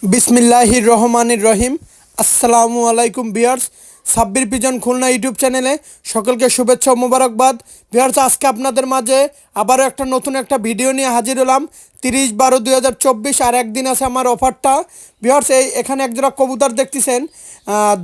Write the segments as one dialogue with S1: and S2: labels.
S1: বিসমিল্লাহির রহমানির রহিম। আসসালামু আলাইকুম viewers, Sabbir pigeon Khulna YouTube চ্যানেলে সকলকে শুভেচ্ছা ও মোবারকবাদ। ভিউয়ার্স, আজকে আপনাদের মাঝে আবারও নতুন একটা ভিডিও নিয়ে হাজির হলাম। 30/12/2024 আর একদিন আছে আমার অফারটা। ভিউয়ার্স, এখানে একজোড়া কবুতর দেখতেছেন,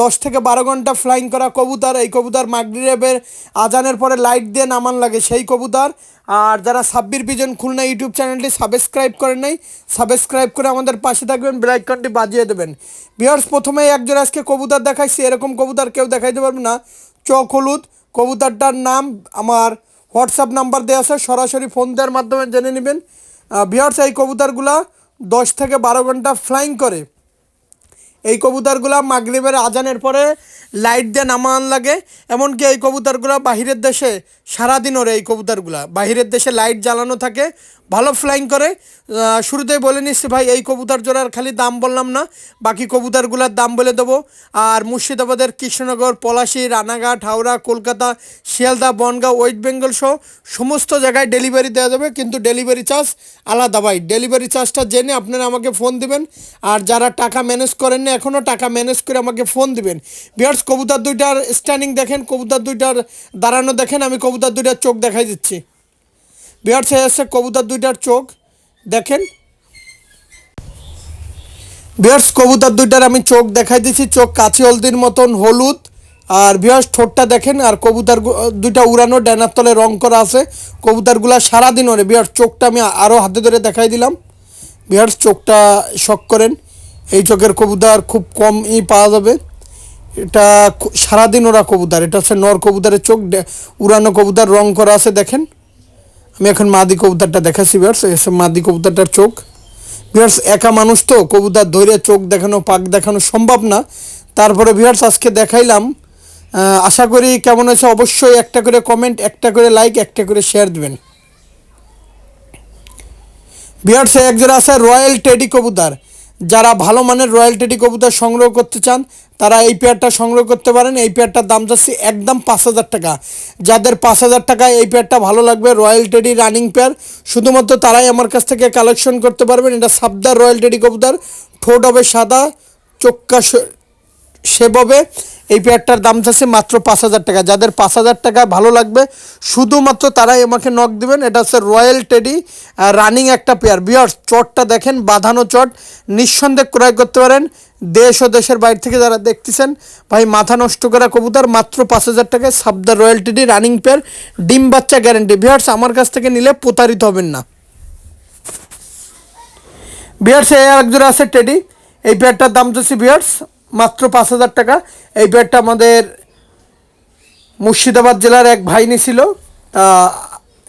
S1: 10 থেকে 12 ঘন্টা ফ্লাইং করা কবুতর। এই কবুতর মাগরিবের আজানের পরে লাইট দিয়ে নামান লাগে সেই কবুতর। আর যারা সাব্বির পিজন খুলনা ইউটিউব চ্যানেলটি সাবস্ক্রাইব করেন নাই, সাবস্ক্রাইব করে আমাদের পাশে থাকবেন, বেল আইকনটি বাজিয়ে দেবেন। ভিউয়ার্স, প্রথমেই একজোড়া আজকে কবুতর দেখাইছি। এরকম কবুতর কেউ দেখাইতে পারবে না, চোখ হলুদ। কবুতরটার নাম আমার হোয়াটসঅ্যাপ নাম্বার দেওয়া আছে, সরাসরি ফোন দেওয়ার মাধ্যমে জেনে নেবেন। ভিউয়ার্স, এই কবুতরগুলা 10 থেকে 12 ঘন্টা ফ্লাইং করে। এই কবুতরগুলা মাগরিবের আজানের পরে লাইট দিয়ে নামান লাগে। এমনকি এই কবুতরগুলা বাহিরের দেশে সারাদিন ওরে, এই কবুতরগুলা বাহিরের দেশে লাইট জ্বালানো থাকে, ভালো ফ্লাইং করে। শুরুতেই বলে নিচ্ছি ভাই, এই কবুতর জোড়ার খালি দাম বললাম না, বাকি কবুতরগুলোর দাম বলে দেবো। আর মুর্শিদাবাদের কৃষ্ণনগর, পলাশী, রানাঘাট, হাওড়া, কলকাতা, শিয়ালদা, বনগাঁ, ওয়েস্ট বেঙ্গল সহ সমস্ত জায়গায় ডেলিভারি দেওয়া যাবে, কিন্তু ডেলিভারি চার্জ আলাদা ভাই। ডেলিভারি চার্জটা জেনে আপনারা আমাকে ফোন দিবেন। আর যারা টাকা ম্যানেজ করেন না এখনও, টাকা ম্যানেজ করে আমাকে ফোন দিবেন। ভিউয়ার্স, কবুতর দুইটার স্ট্যান্ডিং দেখেন, কবুতর দুইটার দাঁড়ানো দেখেন। আমি কবুতর দুইটার চোখ দেখাই দিচ্ছি। ভিউয়ার্স, এসে কবুতর দুইটার চোখ দেখেন। ভিউয়ার্স, কবুতর দুইটার আমি চোখ দেখাই দিচ্ছি। চোখ কাঁচি হলদির মতন হলুদ। আর ভিউয়ার্স, ঠোঁটটা দেখেন। আর কবুতর দুইটা উড়ানো, ডানার তলে রং করা আছে। কবুতরগুলা সারাদিন ওরে। ভিউয়ার্স, চোখটা আমি আরও হাতে ধরে দেখাই দিলাম। ভিউয়ার্স, চোখটা শক করেন। এই চোখের কবুতর খুব কমই পাওয়া যাবে। এটা সারাদিন ওরা কবুতর। এটা হচ্ছে নর কবুতরের চোখ, উড়ানো কবুতর, রং করা আছে দেখেন। আমি এখন মাদি কবুতরটা দেখাচ্ছি। ভিউয়ার্স, এসে মাদি কবুতরটার চোখ। ভিউয়ার্স, একা মানুষ তো কবুতর ধরে চোখ দেখানো, পাক দেখানো সম্ভব না। তারপরে ভিউয়ার্স, আজকে দেখাইলাম। আশা করি কেমন হয়েছে অবশ্যই একটা করে কমেন্ট, একটা করে লাইক, একটা করে শেয়ার দিবেন। ভিউয়ার্স, একজোড়া আছে রয়্যাল টেডি কবুতর। যারা ভালো মানের রয়্যাল টেডি কবুতর সংগ্রহ করতে চান তারা এই পেয়ারটা সংগ্রহ করতে পারেন। এই পেয়ারটার দাম যাচ্ছে একদম 5,000 টাকা। যাদের 5,000 টাকায় এই পেয়ারটা ভালো লাগবে, রয়্যাল টেডি রানিং পেয়ার, শুধুমাত্র তারাই আমার কাছ থেকে কালেকশন করতে পারবেন। এটা সাবদার রয়্যাল টেডি কবুতর। ঠোঁট হবে সাদা, চোক্কা সেভাবে। এই পেয়ারটার দাম যাচ্ছে মাত্র 5,000 টাকা। যাদের 5,000 টাকায় ভালো লাগবে শুধুমাত্র তারাই আমাকে নক দিবেন। এটা হচ্ছে রয়্যাল টেডি রানিং একটা পেয়ার। ভিউয়ার্স, চটটা দেখেন, বাঁধানো চট, নিঃসন্দেহে ক্রয় করতে পারেন। দেশ ও দেশের বাইরে থেকে যারা দেখতেছেন ভাই, মাথা নষ্ট করা কবুতর মাত্র 5,000 টাকায় সাবদার রয়্যাল টেডি রানিং পেয়ার, ডিম বাচ্চা গ্যারেন্টি। ভিউয়ার্স, আমার কাছ থেকে নিলে প্রতারিত হবেন না। ভিউয়ার্স, এই একজোড়া আছে টেডি। এই পেয়ারটার দাম যাচ্ছে ভিউয়ার্স মাত্র 5,000 টাকা। এই পেয়ারটা আমাদের মুর্শিদাবাদ জেলার এক ভাই নিছিল।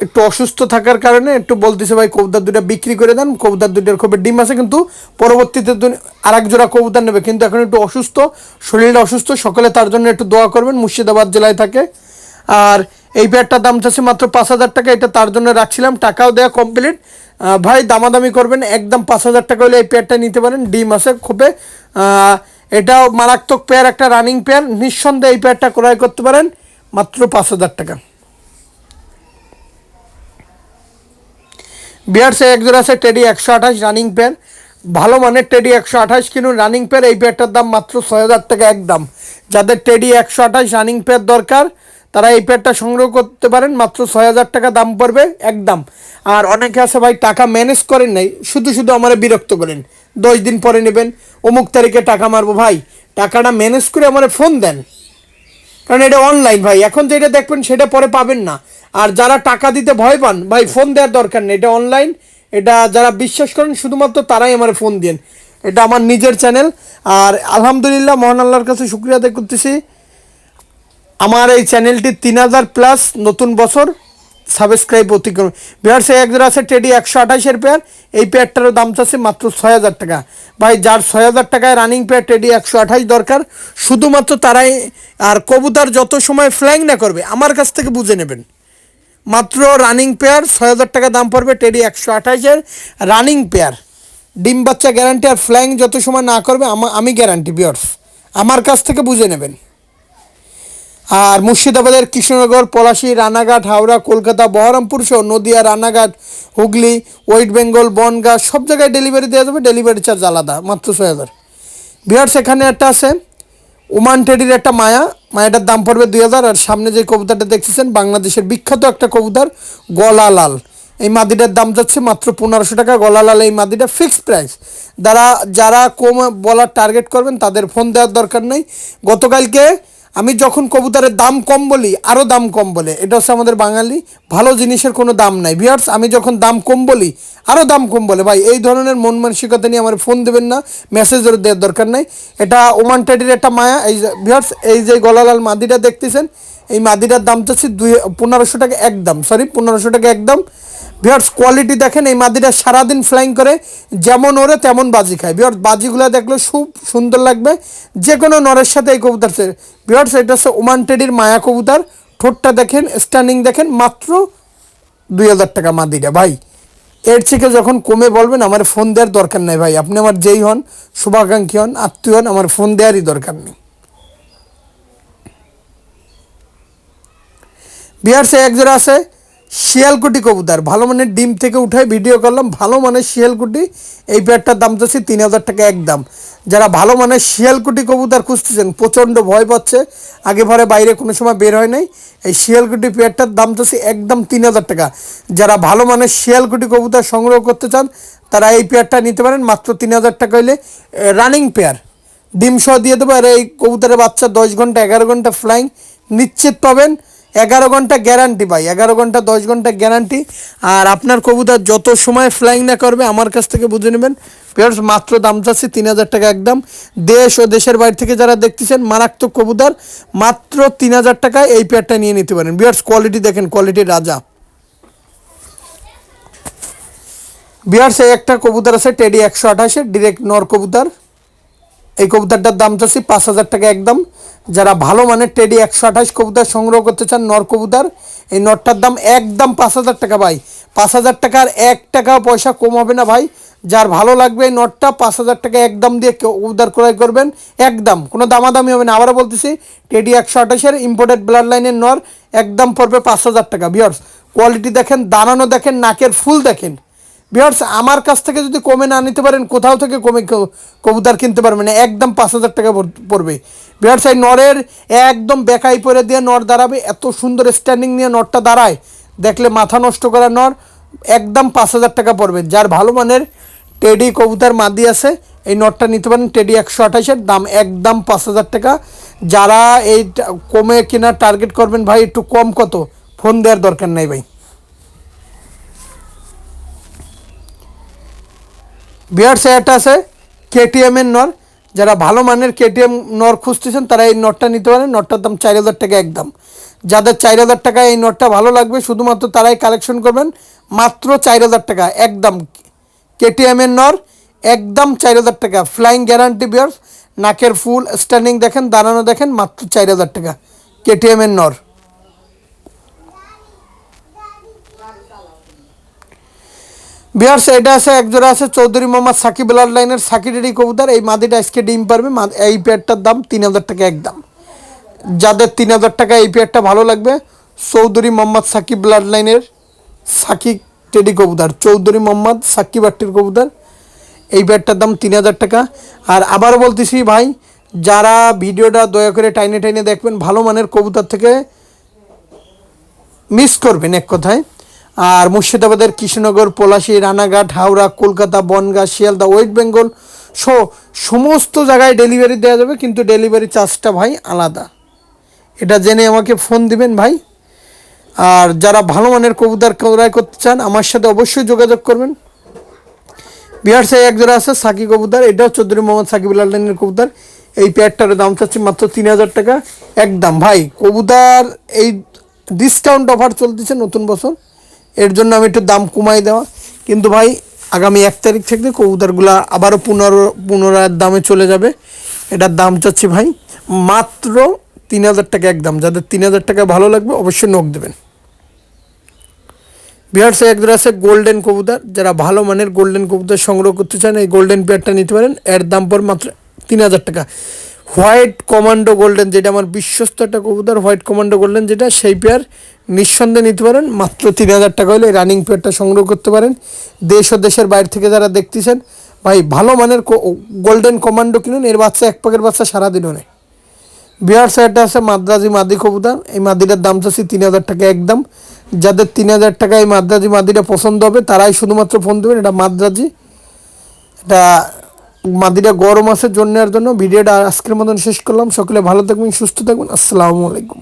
S1: একটু অসুস্থ থাকার কারণে একটু বলতেছে ভাই কবুতর দুটা বিক্রি করে দেন। কবুতর দুটার খুব ডিম আছে, কিন্তু পরবর্তীতে আর এক জোড়া কবুতর নেবে, কিন্তু এখন একটু অসুস্থ, শরীরটা অসুস্থ। সকলে তার জন্য একটু দোয়া করবেন, মুর্শিদাবাদ জেলায় থাকে। আর এই পেয়ারটার দাম চাচ্ছে মাত্র 5,000 টাকা। এটা তার জন্য রাখছিলাম, টাকাও দেওয়া কমপ্লিট। ভাই দামাদামি করবেন, একদম 5,000 টাকা হলে এই পেয়ারটা নিতে পারেন। ডিম আছে খুবই। এটাও মারাত্মক পেয়ার, একটা রানিং পেয়ার। নিঃসন্দেহে এই পেয়ারটা ক্রয় করতে পারেন মাত্র 5,000 টাকা। বিয়ার্সে একজোড়া আছে টেডি 128 রানিং পেয়ার। ভালো মানের টেডি 128 কিনুন রানিং পেয়ার। এই পেয়ারটার দাম মাত্র 6,000 টাকা একদম। যাদের টেডি 128 রানিং পেয়ার দরকার তারা এই পেয়ারটা সংগ্রহ করতে পারেন, মাত্র 6,000 টাকা দাম পড়বে একদম। আর অনেকে আছে ভাই টাকা ম্যানেজ করেন নাই, শুধু শুধু আমার বিরক্ত করেন, 10 দিন পরে নেবেন, অমুক তারিখে টাকা মারবো। ভাই টাকাটা ম্যানেজ করে আমার ফোন দেন, কারণ এটা অনলাইন ভাই। এখন যেটা দেখবেন সেটা পরে পাবেন না। আর যারা টাকা দিতে ভয় পান ভাই, ফোন দেওয়ার দরকার নেই, এটা অনলাইন। এটা যারা বিশ্বাস করেন শুধুমাত্র তারাই আমার ফোন দেন। এটা আমার নিজের চ্যানেল। আর আলহামদুলিল্লাহ, মহান আল্লাহর কাছে শুকরিয়া আদায় করতেছি, আমার এই চ্যানেলটি 3,000+ নতুন বছর সাবস্ক্রাইব অতিক্রম। ভিউয়ার্স, একজোড়া আছে টেডি 128-এর পেয়ার। এই পেয়ারটারও দাম চাচ্ছে মাত্র 6,000 টাকা। ভাই যার 6,000 টাকায় রানিং পেয়ার টেডি 128 দরকার শুধুমাত্র তারাই। আর কবুতর যত সময় ফ্লাইং না করবে আমার কাছ থেকে বুঝে নেবেন। মাত্র রানিং পেয়ার 6,000 টাকা দাম পড়বে, টেডি 128-এর রানিং পেয়ার, ডিম বাচ্চা গ্যারান্টি। আর ফ্লাইং যত সময় না করবে আমি গ্যারান্টি। ভিউয়ার্স, আমার কাছ থেকে বুঝে নেবেন। আর মুর্শিদাবাদের কৃষ্ণনগর, পলাশী, রানাঘাট, হাওড়া, কলকাতা, বহরমপুর সহ নদিয়া, রানাঘাট, হুগলি, ওয়েস্ট বেঙ্গল, বনগাঁ সব জায়গায় ডেলিভারি দেওয়া যাবে। ডেলিভারি চার্জ আলাদা, মাত্র 6,000। ভিউয়ার্স এখানে একটা আছে ওমান টেডির একটা মায়াটার দাম পড়বে 2,000। আর সামনে যে কবুতরটা দেখতেছেন বাংলাদেশের বিখ্যাত একটা কবুতর গলা লাল, এই মাদিটার দাম যাচ্ছে মাত্র 1500 টাকা। গলা লাল এই মাদিটা ফিক্সড প্রাইস। যারা কম বলার টার্গেট করবেন তাদের ফোন দেওয়ার দরকার নেই। গতকালকে আমি যখন কবুতরের দাম কম বলি আরও দাম কম বলে, এটা হচ্ছে আমাদের বাঙালি, ভালো জিনিসের কোনো দাম নাই। ভিউয়ার্স আমি যখন দাম কম বলি আরও দাম কম বলে, ভাই এই ধরনের মন মানসিকতা নিয়ে আমার ফোন দেবেন না, মেসেজও দেওয়ার দরকার নাই। এটা ওমান টেডির একটা মায়া। এই ভিউয়ার্স এই যে গলালাল মাদিটা দেখতেছেন, এই মাদিটার দাম চাচ্ছি 1500 টাকা একদম, 1500 টাকা একদম। ভিউয়ার্স কোয়ালিটি দেখেন, এই মাদিটা সারাদিন ফ্লাইং করে, যেমন ওরে তেমন বাজি খায়। ভিউয়ার্স বাজিগুলো দেখলে খুব সুন্দর লাগবে, যে কোনো নরের সাথে এই কবুতর। ভিউয়ার্স এটা হচ্ছে ওমান টেডির মায়া কবুতর। ঠোঁটটা দেখেন, স্ট্যান্ডিং দেখেন, মাত্র 2,000 টাকা মাদিটা। ভাই এর থেকে যখন কমে বলবেন আমার ফোন দেওয়ার দরকার নেই ভাই, আপনি আমার যেই হন, শুভাকাঙ্ক্ষী হন, আত্মীয় হন, আমার ফোন দেওয়ারই দরকার নেই। ভিউয়ার্স এক জোড়া আছে শিয়ালকুটি কবুতর, ভালো মানের ডিম থেকে উঠায় ভিডিও করলাম, ভালো মানের শিয়ালকুটি। এই পেয়ারটার দাম চাচ্ছি 3,000 টাকা একদম। যারা ভালো মানের শিয়ালকুটি কবুতর খুঁজতেছেন, প্রচণ্ড ভয় পাচ্ছে, আগে ভরে বাইরে কোনো সময় বের হয় নাই, এই শিয়ালকুটি পেয়ারটার দাম চাচ্ছি একদম 3,000 টাকা। যারা ভালো মানের শিয়ালকুটি কবুতর সংগ্রহ করতে চান তারা এই পেয়ারটা নিতে পারেন মাত্র 3,000 টাকা হইলে। রানিং পেয়ার, ডিম সহ দিয়ে দেবো। আর এই কবুতরের বাচ্চা 10 ঘন্টা 11 ঘন্টা ফ্লাইং নিশ্চিত পাবেন। 11 ঘন্টা গ্যারান্টি ভাই, 11 ঘন্টা 10 ঘন্টা গ্যারান্টি। আর আপনার কবুতর যত সময় ফ্লাইং না করবে আমার কাছ থেকে বুঝে নেবেন। ভিউয়ার্স মাত্র দাম চাচ্ছি 3,000 টাকা একদম। দেশ ও দেশের বাইরে থেকে যারা দেখতেছেন মারাত্মক কবুতর, মাত্র 3,000 টাকায় এই পেয়ারটা নিয়ে নিতে পারেন। ভিউয়ার্স কোয়ালিটি দেখেন, কোয়ালিটির রাজা। ভিউয়ার্স এই একটা কবুতর আছে টেডি 128-এর ডিরেক্ট নর কবুতর। এই কবুতরটার দাম চাচ্ছি 5,000 টাকা একদম। যারা ভালো মানের টেডি 128 কবুতর সংগ্রহ করতে চান নর কবুতর, এই নরটার দাম একদম 5,000 টাকা ভাই। 5,000 টাকার 1 টাকাও পয়সা কম হবে না ভাই। যার ভালো লাগবে এই নরটা 5,000 টাকা একদম দিয়ে কবুতর ক্রয় করবেন, একদম কোনো দামাদামি হবে না। আবারও বলতেছি টেডি 128-এর ইম্পোর্টেড ব্লাড লাইনের নর একদম পড়বে 5,000 টাকা। ভিউয়ার্স কোয়ালিটি দেখেন, দাঁড়ানো দেখেন, নাকের ফুল দেখেন। ভিউয়ার্স আমার কাছ থেকে যদি কমে না নিতে পারেন কোথাও থেকে কমে কবুতর কিনতে পারবেন না, একদম 5,000 টাকা পড়বে। ভিউয়ার্স এই নরের একদম বেকাই পরে দিয়ে নর দাঁড়াবে, এত সুন্দর স্ট্যান্ডিং নিয়ে নরটা দাঁড়ায়, দেখলে মাথা নষ্ট করা নর, একদম 5,000 টাকা পড়বে। যার ভালো মানের টেডি কবুতর মাদি আছে এই নরটা নিতে পারেন, টেডি 128-এর দাম একদম 5,000 টাকা। যারা এই কমে কেনার টার্গেট করবেন ভাই, একটু কম কত, ফোন দেওয়ার দরকার নেই ভাই। ভিউয়ার্স এটা আছে কেটিএমের নর, যারা ভালো মানের কেটিএম নর খুঁজতেছেন তারা এই নটটা নিতে পারেন। নটটার দাম 4,000 টাকা একদম। যাদের 4,000 টাকায় এই নটটা ভালো লাগবে শুধুমাত্র তারাই কালেকশন করবেন, মাত্র 4,000 টাকা একদম। কেটিএমের নর একদম 4,000 টাকা, ফ্লাইং গ্যারান্টি। ভিউয়ার্স নাকের ফুল স্ট্যান্ডিং দেখেন, দাঁড়ানো দেখেন, মাত্র 4,000 টাকা কেটিএমের নর। ভিউয়ার্স এটা আছে একজোড়া আছে চৌধুরী মোহাম্মদ সাকিব ব্লাড লাইনের সাকিরেরই কবুতর। এই মাদিটা আজকে ডিম পারবে, এই পেয়ারটার দাম 3,000 টাকা একদম। যাদের 3,000 টাকা এই পেয়ারটা ভালো লাগবে, চৌধুরী মোহাম্মদ সাকিব ব্লাড লাইনের সাকিব টেডি কবুতর, চৌধুরী মোহাম্মদ সাকিব আটটির কবুতর, এই পেয়ারটার দাম 3,000 টাকা। আর আবার বলতেছি ভাই, যারা ভিডিওটা দয়া করে টাইনে টাইনে দেখবেন, ভালো মানের কবুতর থেকে মিস করবেন এক কথায়। আর মুর্শিদাবাদের কৃষ্ণনগর, পলাশী, রানাঘাট, হাওড়া, কলকাতা, বনগাঁ, শিয়ালদা, ওয়েস্ট বেঙ্গল সমস্ত জায়গায় ডেলিভারি দেওয়া যাবে, কিন্তু ডেলিভারি চার্জটা ভাই আলাদা, এটা জেনে আমাকে ফোন দিবেন ভাই। আর যারা ভালো মানের কবুতর ক্রয় করতে চান আমার সাথে অবশ্যই যোগাযোগ করবেন। বিহারসে এক জোড়া আছে সাকি কবুতর, এটাও চৌধুরী মোহাম্মদ সাকিবুল আল্লাহের কবুতর। এই পেয়ারটার দাম চাচ্ছি মাত্র 3,000 টাকা একদম। ভাই কবুতর এই ডিসকাউন্ট অফার চলতেছে নতুন বছর, এর জন্য আমি একটু দাম কমাই দেওয়া, কিন্তু ভাই আগামী 1 তারিখ থেকে কবুতরগুলো আবারও পুনরায় দামে চলে যাবে। এটার দাম চাচ্ছি ভাই মাত্র 3,000 টাকা একদম। যাদের 3,000 টাকা ভালো লাগবে অবশ্যই নক দেবেন। বিহারসে এক জোড়া আছে গোল্ডেন কবুতর, যারা ভালো মানের গোল্ডেন কবুতর সংগ্রহ করতে চান এই গোল্ডেন পেয়ারটা নিতে পারেন। এর দাম পর মাত্র 3,000 টাকা। হোয়াইট কমান্ডো গোল্ডেন, যেটা আমার বিশ্বস্ত একটা কবুতর, হোয়াইট কমান্ডো গোল্ডেন, যেটা সেই পেয়ার নিঃসন্দেহে নিতে পারেন। মাত্র 3,000 টাকা হলে রানিং পেয়ারটা সংগ্রহ করতে পারেন। দেশ ও দেশের বাইরে থেকে যারা দেখতেছেন ভাই, ভালো মানের গোল্ডেন কমান্ডো কিনুন, এর বাচ্চা এক পাকের বাচ্চা সারাদিনও নেই। বিহার সাইডটা আছে মাদ্রাজি মাদি কবুতর, এই মাদিটার দাম চাচ্ছি 3,000 টাকা একদম। যাদের 3,000 টাকা এই মাদ্রাজি মাদিটা পছন্দ হবে তারাই শুধুমাত্র ফোন দেবেন। এটা মাদ্রাজি, এটা মাদিটা গরম আছে জন্যের জন্য। ভিডিওটা আজকের মতন শেষ করলাম। সকলে ভালো থাকবেন, সুস্থ থাকবেন। আসসালামু আলাইকুম।